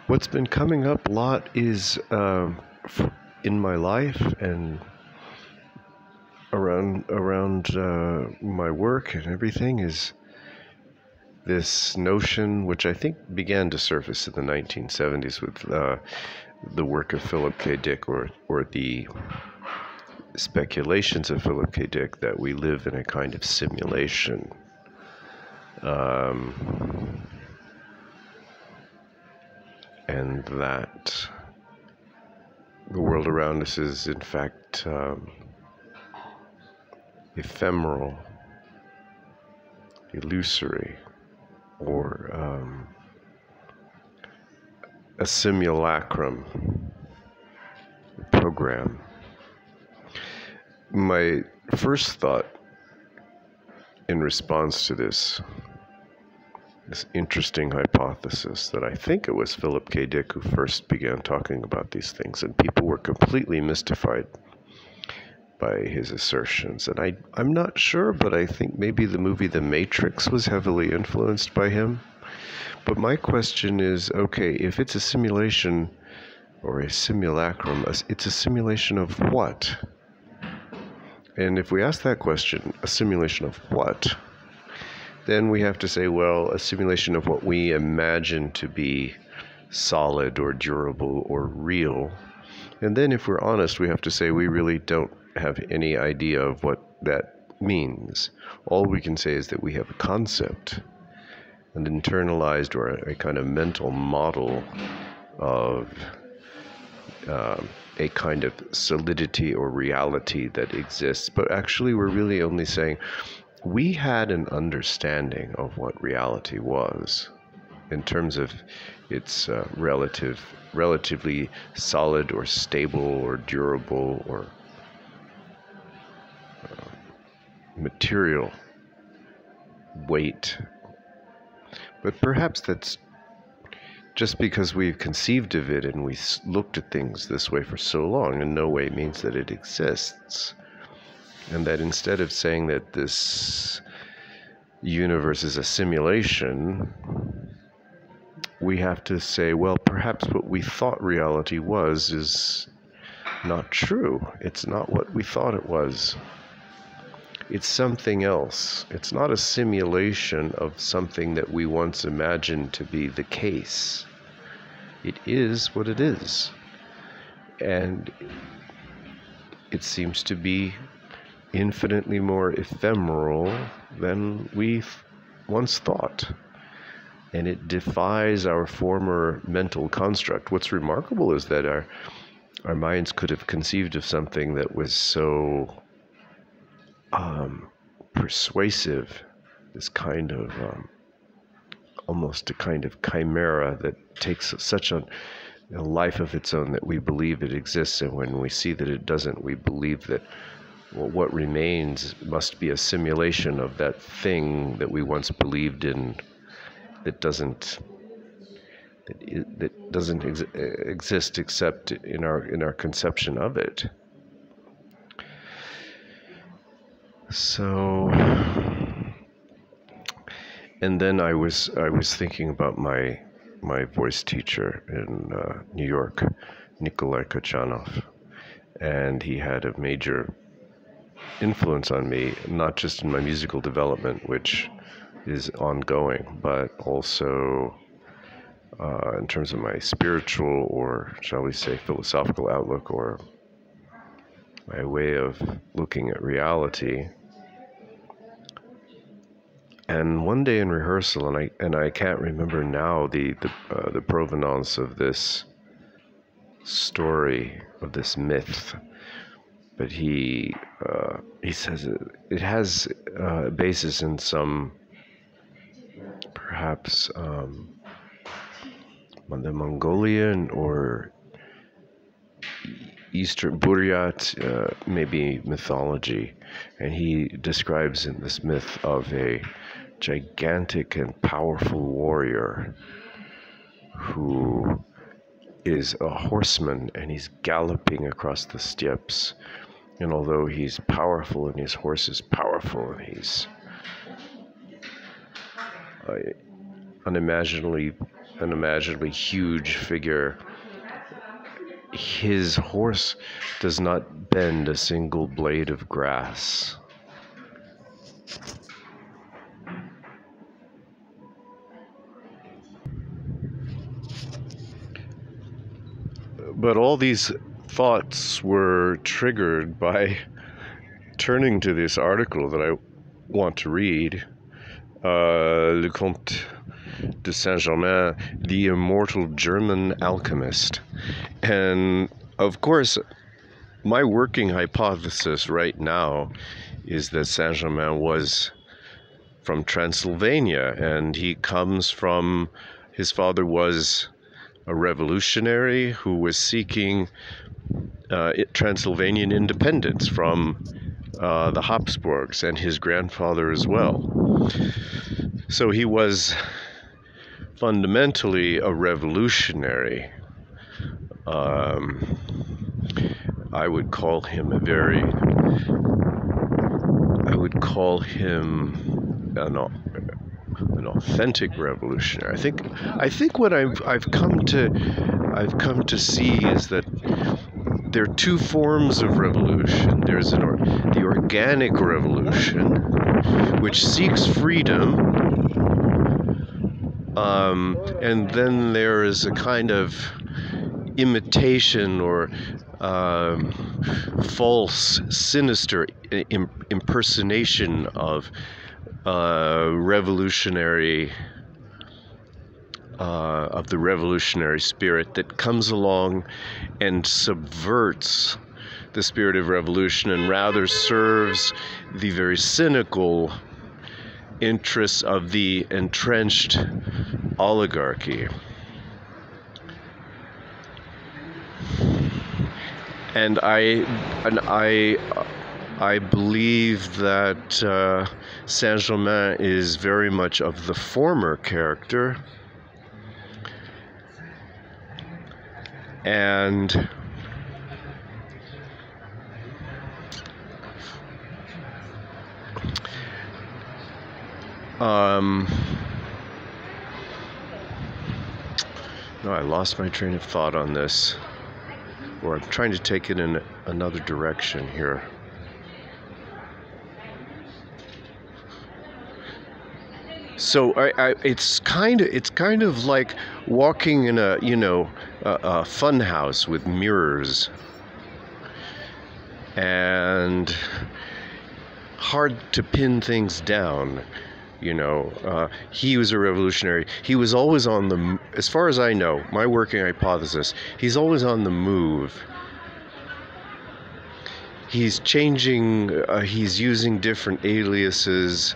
What's been coming up a lot is in my life and around my work and everything is this notion, which I think began to surface in the 1970s with the work of Philip K. Dick, or the speculations of Philip K. Dick, that we live in a kind of simulation. And that the world around us is, in fact, ephemeral, illusory, or a simulacrum program. My first thought in response to this interesting hypothesis, that I think it was Philip K. Dick who first began talking about these things, and people were completely mystified by his assertions. And I'm not sure, but I think maybe the movie The Matrix was heavily influenced by him. But my question is, okay, if it's a simulation or a simulacrum, it's a simulation of what? And if we ask that question, a simulation of what? Then we have to say, well, a simulation of what we imagine to be solid or durable or real. And then if we're honest, we have to say we really don't have any idea of what that means. All we can say is that we have a concept, an internalized or a kind of mental model of a kind of solidity or reality that exists. But actually, we're really only saying we had an understanding of what reality was in terms of its relatively solid or stable or durable or material weight. But perhaps that's just because we've conceived of it and we looked at things this way for so long, in no way means that it exists. And that instead of saying that this universe is a simulation, we have to say, well, perhaps what we thought reality was is not true. It's not what we thought it was. It's something else. It's not a simulation of something that we once imagined to be the case. It is what it is. And it seems to be infinitely more ephemeral than we once thought. And it defies our former mental construct. What's remarkable is that our minds could have conceived of something that was so persuasive, this kind of almost a kind of chimera that takes such a life of its own that we believe it exists, and when we see that it doesn't, we believe that, well, what remains must be a simulation of that thing that we once believed in, that doesn't exist except in our conception of it. So, and then I was thinking about my voice teacher in New York, Nikolai Kachanov, and he had a major influence on me, not just in my musical development, which is ongoing, but also in terms of my spiritual, or shall we say philosophical outlook, or my way of looking at reality. And one day in rehearsal, and I can't remember now the provenance of this story, of this myth, but he says it has a basis in some, perhaps the Mongolian or Eastern Buryat, maybe mythology, and he describes in this myth of a gigantic and powerful warrior who is a horseman, and he's galloping across the steppes. And although he's powerful and his horse is powerful and he's unimaginably huge figure. His horse does not bend a single blade of grass. But all these thoughts were triggered by turning to this article that I want to read, Le Comte de St. Germain, the Immortal German Alchemist. And of course, my working hypothesis right now is that Saint Germain was from Transylvania, and he comes from, his father was a revolutionary who was seeking Transylvanian independence from the Habsburgs, and his grandfather as well. So he was fundamentally a revolutionary. I would call him an authentic revolutionary. I think what I've come to see is that there are two forms of revolution. There's the organic revolution, which seeks freedom, and then there is a kind of imitation or false, sinister impersonation of revolutionary of the revolutionary spirit that comes along and subverts the spirit of revolution and rather serves the very cynical interests of the entrenched oligarchy. And I believe that Saint Germain is very much of the former character, and no, I lost my train of thought on this, or I'm trying to take it in another direction here. So it's kind of like walking in a fun house with mirrors, and hard to pin things down. He was a revolutionary. He was always on the, as far as I know, my working hypothesis, he's always on the move. He's changing, he's using different aliases.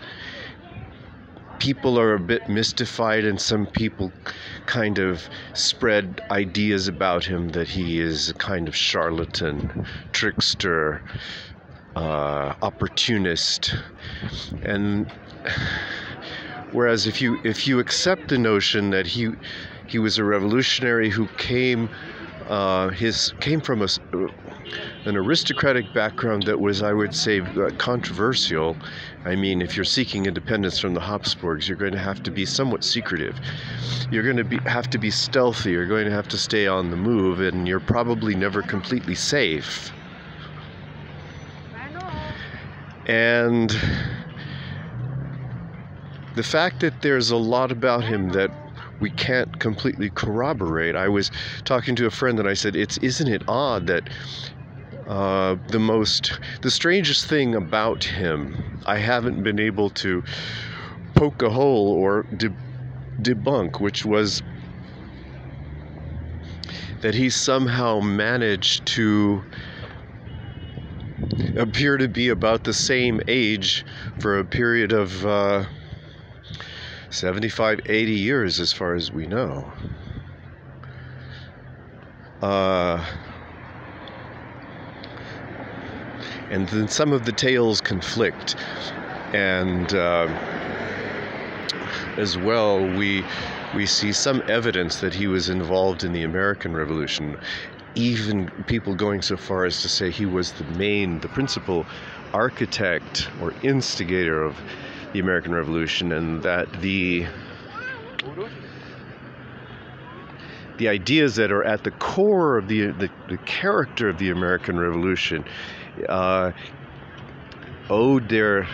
People are a bit mystified, and some people kind of spread ideas about him that he is a kind of charlatan, trickster, opportunist. And whereas if you accept the notion that he was a revolutionary who came from an aristocratic background that was, I would say, controversial. I mean, if you're seeking independence from the Habsburgs, you're going to have to be somewhat secretive. You're going to have to be stealthy. You're going to have to stay on the move, and you're probably never completely safe. And the fact that there's a lot about him that we can't completely corroborate. I was talking to a friend and I said, isn't it odd that the strangest thing about him, I haven't been able to poke a hole or debunk, which was that he somehow managed to appear to be about the same age for a period of 75, 80 years, as far as we know. And then some of the tales conflict. And as well, we see some evidence that he was involved in the American Revolution. Even people going so far as to say he was the principal architect or instigator of the American Revolution, and that the the ideas that are at the core of the character of the American Revolution owed their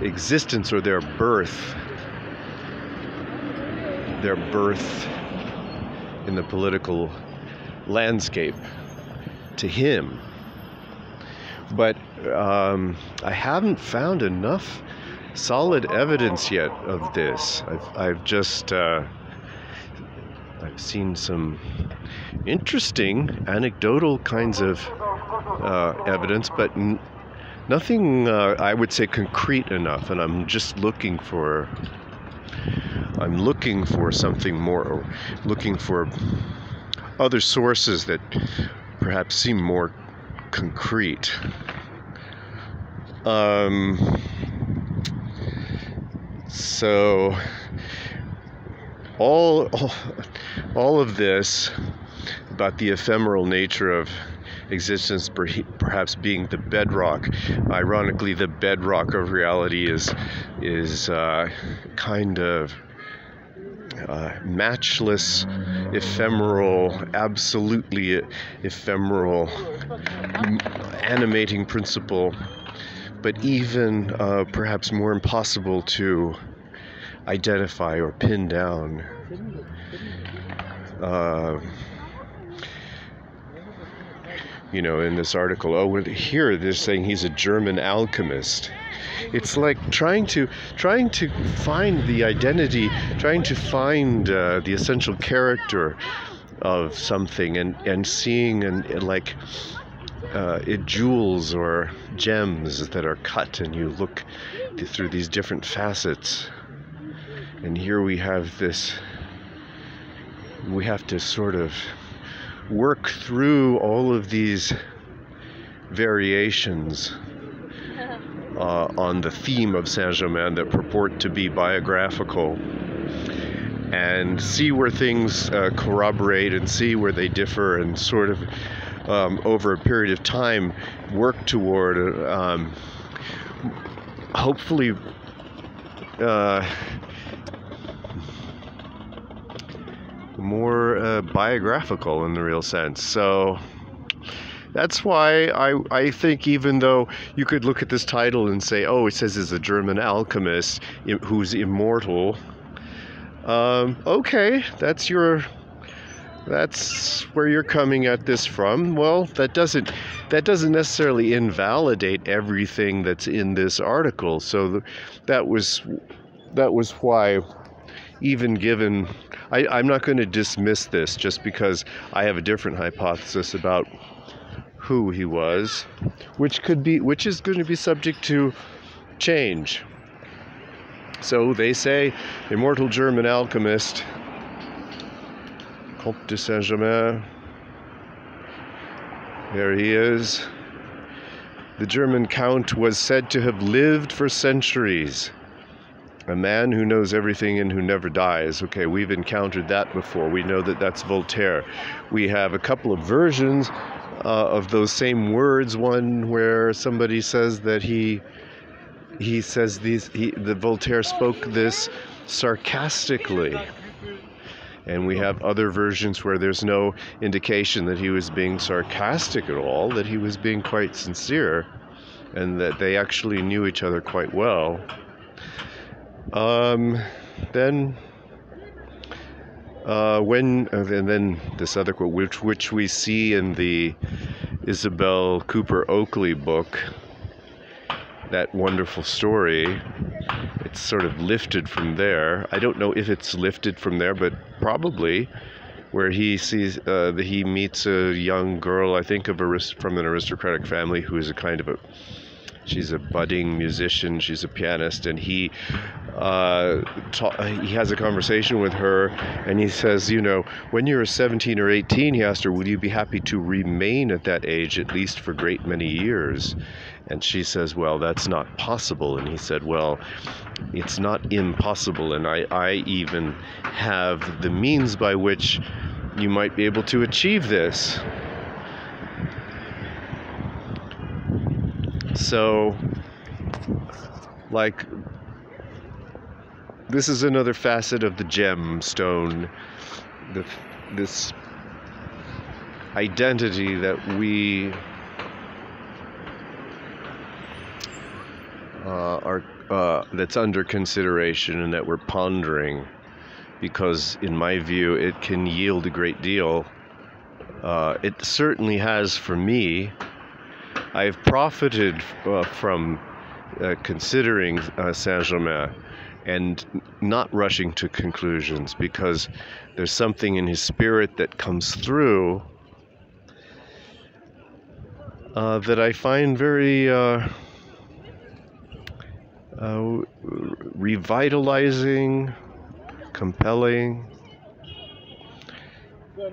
existence or their birth in the political landscape to him. But I haven't found enough solid evidence yet of this. I've just I've seen some interesting anecdotal kinds of evidence, but nothing I would say concrete enough. And I'm just looking for something more, or looking for other sources that perhaps seem more concrete. So all of this about the ephemeral nature of existence perhaps being the bedrock. Ironically, the bedrock of reality is kind of matchless, ephemeral, absolutely ephemeral, animating principle, but even perhaps more impossible to identify or pin down. In this article, here they're saying he's a German alchemist. It's like trying to find the identity, trying to find the essential character of something, and seeing like jewels or gems that are cut, and you look through these different facets. And here we have this. We have to sort of work through all of these variations on the theme of Saint-Germain that purport to be biographical, and see where things corroborate and see where they differ, and sort of over a period of time work toward hopefully more biographical in the real sense. So that's why I think, even though you could look at this title and say, oh, it says he's a German alchemist who's immortal, okay, that's where you're coming at this from. Well, that doesn't necessarily invalidate everything that's in this article. So that was why, even given, I'm not going to dismiss this just because I have a different hypothesis about who he was, which is going to be subject to change. So they say, immortal German alchemist, Comte de St. There he is. The German count was said to have lived for centuries. A man who knows everything and who never dies. Okay, we've encountered that before. We know that that's Voltaire. We have a couple of versions of those same words. One where somebody says that that Voltaire spoke this sarcastically. And we have other versions where there's no indication that he was being sarcastic at all, that he was being quite sincere, and that they actually knew each other quite well. Then this other quote, which we see in the Isabel Cooper Oakley book, that wonderful story, it's sort of lifted from there. I don't know if it's lifted from there, but probably, where he sees he meets a young girl, I think from an aristocratic family, who is she's a budding musician, she's a pianist, and he has a conversation with her, and he says, when you're 17 or 18, he asked her, would you be happy to remain at that age at least for a great many years? And she says, well, that's not possible. And he said, well, it's not impossible, and I even have the means by which you might be able to achieve this. So, like, this is another facet of the gemstone, this identity that we that's under consideration and that we're pondering, because in my view it can yield a great deal. It certainly has for me. I've profited from considering Saint-Germain and not rushing to conclusions, because there's something in his spirit that comes through that I find very revitalizing, compelling.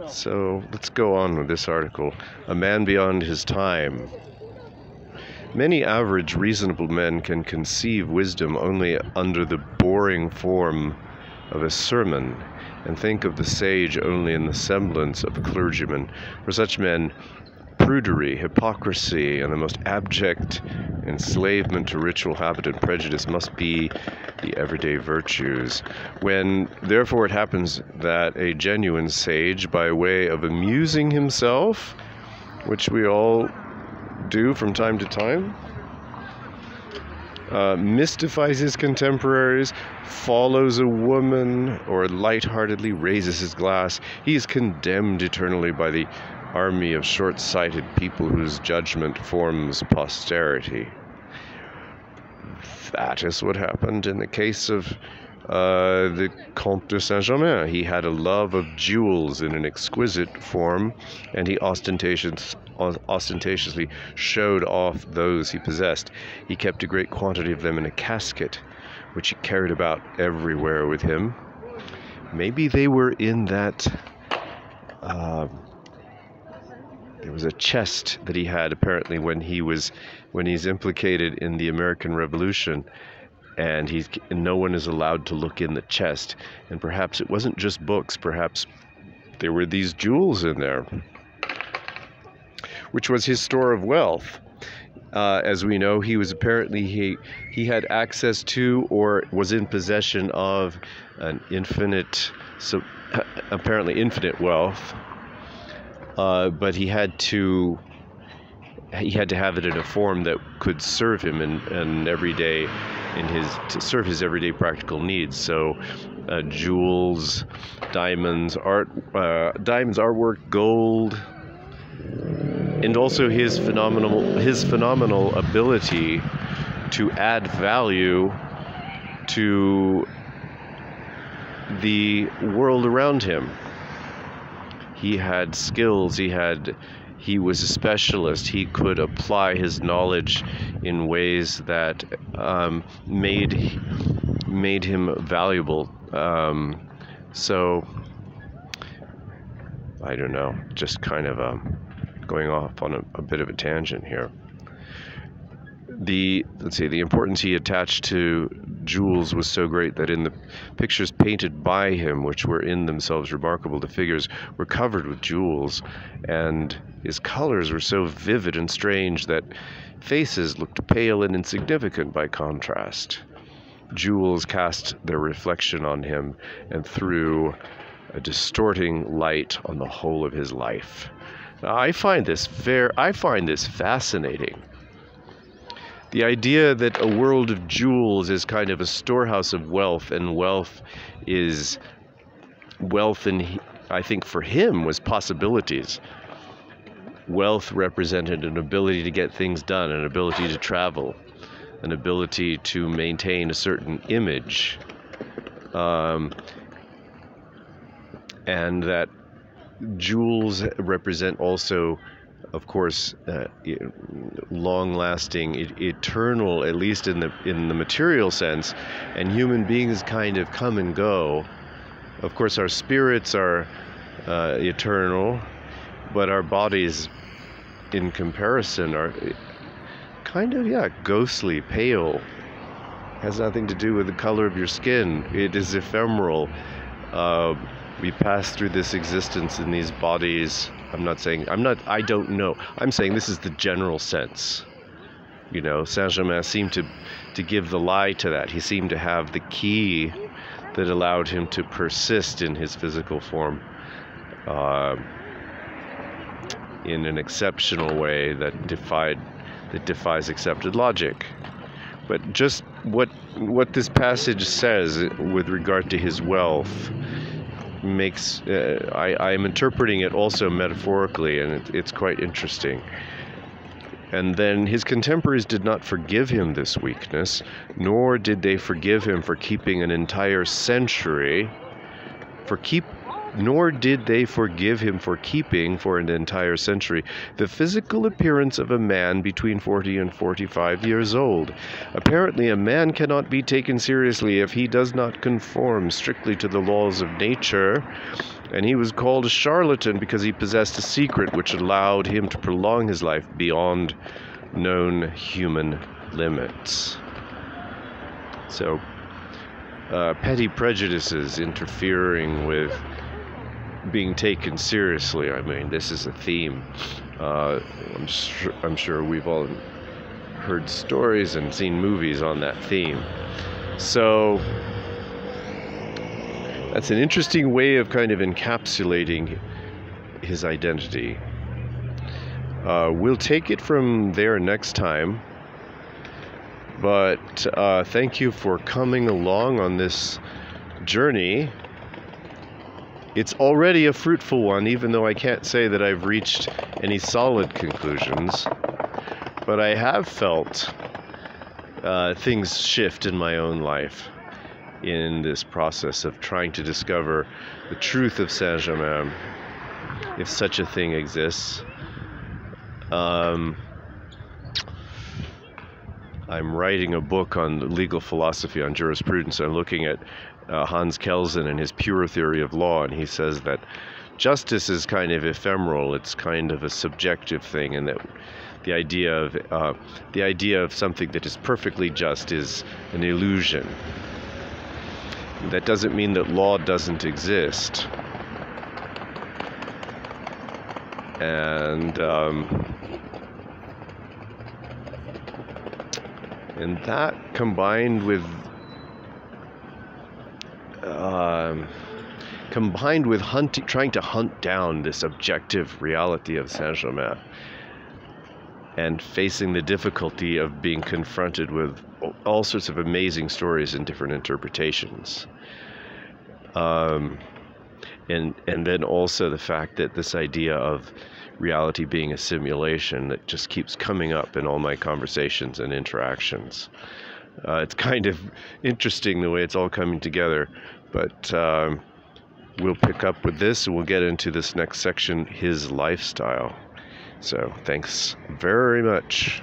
So let's go on with this article. A man beyond his time. Many average, reasonable men can conceive wisdom only under the boring form of a sermon, and think of the sage only in the semblance of a clergyman. For such men, prudery, hypocrisy, and the most abject enslavement to ritual habit and prejudice must be the everyday virtues. When, therefore, it happens that a genuine sage, by way of amusing himself, which we all do from time to time, mystifies his contemporaries, follows a woman, or lightheartedly raises his glass, he is condemned eternally by the army of short-sighted people whose judgment forms posterity. That is what happened in the case of the Comte de St. He had a love of jewels in an exquisite form, and he ostentatiously showed off those he possessed. He kept a great quantity of them in a casket, which he carried about everywhere with him. Maybe they were in that... there was a chest that he had apparently when he's implicated in the American Revolution, and no one is allowed to look in the chest. And perhaps it wasn't just books, perhaps there were these jewels in there, which was his store of wealth. As we know, he was apparently he had access to, or was in possession of, an apparently infinite wealth. But he had to have it in a form that could serve him in everyday, to serve his everyday practical needs. So, jewels, diamonds, artwork, gold, and also his phenomenal ability to add value to the world around him. He had skills, he was a specialist, he could apply his knowledge in ways that made him valuable. So, I don't know, just kind of going off on a bit of a tangent here. The importance he attached to jewels was so great that in the pictures painted by him, which were in themselves remarkable, the figures were covered with jewels, and his colors were so vivid and strange that faces looked pale and insignificant by contrast. Jewels cast their reflection on him and threw a distorting light on the whole of his life. Now, I find this fascinating. The idea that a world of jewels is kind of a storehouse of wealth, and wealth, and I think for him, was possibilities. Wealth represented an ability to get things done, an ability to travel, an ability to maintain a certain image, and that jewels represent also, of course, long-lasting, eternal, at least in the material sense, and human beings kind of come and go. Of course, our spirits are eternal, but our bodies, in comparison, are kind of, ghostly, pale. Has nothing to do with the color of your skin. It is ephemeral. We pass through this existence in these bodies. I don't know. I'm saying this is the general sense. You know, Saint-Germain seemed to give the lie to that. He seemed to have the key that allowed him to persist in his physical form in an exceptional way that defies accepted logic. But just what this passage says with regard to his wealth makes I am interpreting it also metaphorically, and it's quite interesting. And then his contemporaries did not forgive him this weakness, nor did they forgive him for keeping an entire century, nor did they forgive him for keeping for an entire century the physical appearance of a man between 40 and 45 years old. Apparently, a man cannot be taken seriously if he does not conform strictly to the laws of nature, and he was called a charlatan because he possessed a secret which allowed him to prolong his life beyond known human limits. So, petty prejudices interfering with being taken seriously. I mean, this is a theme. I'm sure we've all heard stories and seen movies on that theme. So that's an interesting way of kind of encapsulating his identity. We'll take it from there next time. But thank you for coming along on this journey. It's already a fruitful one, even though I can't say that I've reached any solid conclusions. But I have felt things shift in my own life in this process of trying to discover the truth of Saint-Germain, if such a thing exists. I'm writing a book on legal philosophy, on jurisprudence. I'm looking at Hans Kelsen and his pure theory of law, and he says that justice is kind of ephemeral. It's kind of a subjective thing, and that the idea of something that is perfectly just is an illusion. That doesn't mean that law doesn't exist. And that combined with trying to hunt down this objective reality of Saint-Germain, and facing the difficulty of being confronted with all sorts of amazing stories and different interpretations. And then also the fact that this idea of reality being a simulation that just keeps coming up in all my conversations and interactions. It's kind of interesting the way it's all coming together, but we'll pick up with this and we'll get into this next section, his lifestyle. So thanks very much.